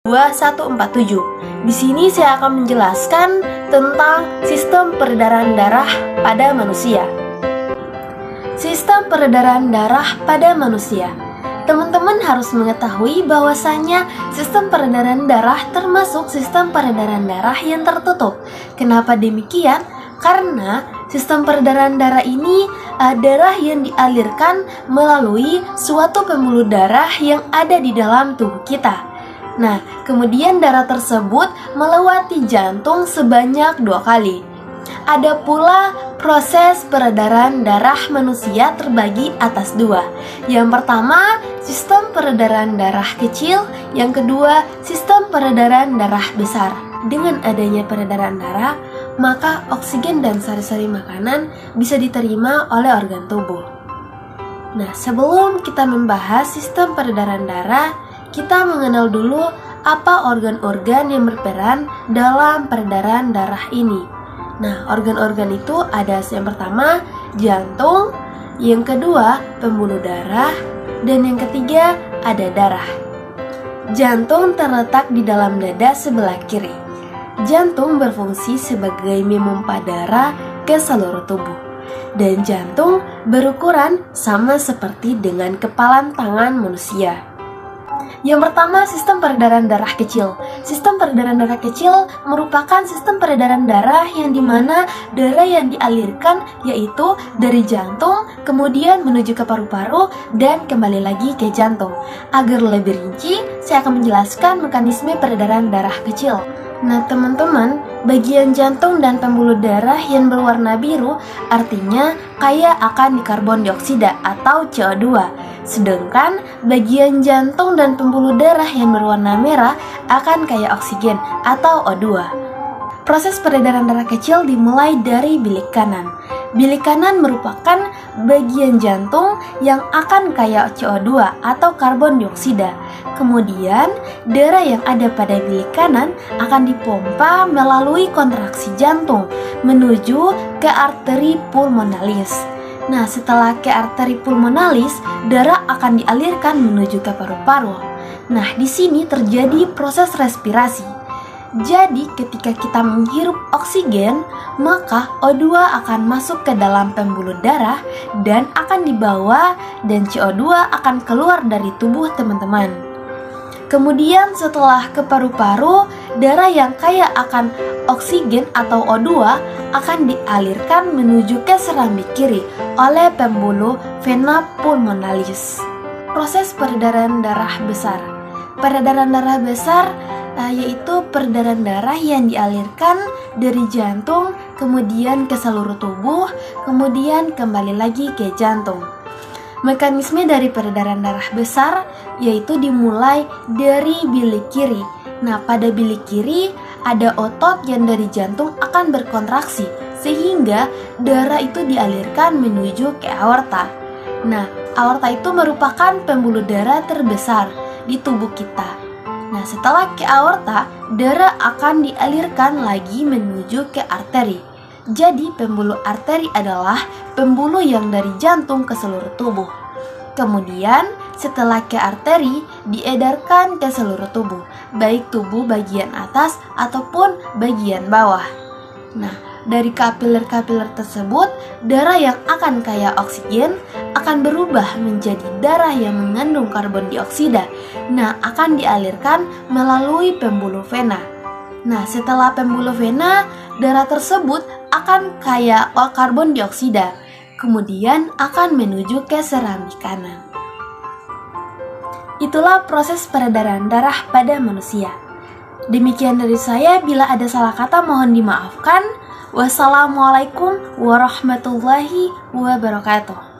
2147. Di sini saya akan menjelaskan tentang sistem peredaran darah pada manusia. Sistem peredaran darah pada manusia. Teman-teman harus mengetahui bahwasanya sistem peredaran darah termasuk sistem peredaran darah yang tertutup. Kenapa demikian? Karena sistem peredaran darah ini darah yang dialirkan melalui suatu pembuluh darah yang ada di dalam tubuh kita. Nah, kemudian darah tersebut melewati jantung sebanyak 2 kali. Ada pula proses peredaran darah manusia terbagi atas 2. Yang pertama, sistem peredaran darah kecil. Yang kedua, sistem peredaran darah besar. Dengan adanya peredaran darah, maka oksigen dan sari-sari makanan bisa diterima oleh organ tubuh. Nah, sebelum kita membahas sistem peredaran darah, kita mengenal dulu apa organ-organ yang berperan dalam peredaran darah ini. Nah, organ-organ itu ada yang pertama jantung, yang kedua pembuluh darah, dan yang ketiga ada darah. Jantung terletak di dalam dada sebelah kiri. Jantung berfungsi sebagai memompa darah ke seluruh tubuh. Dan jantung berukuran sama seperti dengan kepalan tangan manusia. Yang pertama, sistem peredaran darah kecil. Sistem peredaran darah kecil merupakan sistem peredaran darah yang dimana darah yang dialirkan yaitu dari jantung kemudian menuju ke paru-paru dan kembali lagi ke jantung. Agar lebih rinci, saya akan menjelaskan mekanisme peredaran darah kecil. Nah, teman-teman, bagian jantung dan pembuluh darah yang berwarna biru artinya kaya akan karbon dioksida atau CO2. Sedangkan bagian jantung dan pembuluh darah yang berwarna merah akan kaya oksigen atau O2. Proses peredaran darah kecil dimulai dari bilik kanan. Bilik kanan merupakan bagian jantung yang akan kaya CO2 atau karbon dioksida. Kemudian, darah yang ada pada bilik kanan akan dipompa melalui kontraksi jantung menuju ke arteri pulmonalis. Nah, setelah ke arteri pulmonalis, darah akan dialirkan menuju ke paru-paru. Nah, di sini terjadi proses respirasi. Jadi, ketika kita menghirup oksigen, maka O2 akan masuk ke dalam pembuluh darah dan akan dibawa dan CO2 akan keluar dari tubuh teman-teman. Kemudian setelah ke paru-paru, darah yang kaya akan oksigen atau O2 akan dialirkan menuju ke serambi kiri oleh pembuluh vena pulmonalis. Proses peredaran darah besar. Peredaran darah besar yaitu peredaran darah yang dialirkan dari jantung kemudian ke seluruh tubuh, kemudian kembali lagi ke jantung. Mekanisme dari peredaran darah besar yaitu dimulai dari bilik kiri. Nah, pada bilik kiri ada otot yang dari jantung akan berkontraksi sehingga darah itu dialirkan menuju ke aorta. Nah, aorta itu merupakan pembuluh darah terbesar di tubuh kita. Nah, setelah ke aorta, darah akan dialirkan lagi menuju ke arteri. Jadi, pembuluh arteri adalah pembuluh yang dari jantung ke seluruh tubuh. Kemudian, setelah ke arteri, diedarkan ke seluruh tubuh, baik tubuh bagian atas ataupun bagian bawah. Nah, dari kapiler-kapiler tersebut, darah yang akan kaya oksigen akan berubah menjadi darah yang mengandung karbon dioksida. Nah, akan dialirkan melalui pembuluh vena. Nah, setelah pembuluh vena, darah tersebut akan kaya karbon dioksida. Kemudian akan menuju ke serambi kanan. Itulah proses peredaran darah pada manusia. Demikian dari saya, bila ada salah kata mohon dimaafkan. Wassalamualaikum warahmatullahi wabarakatuh.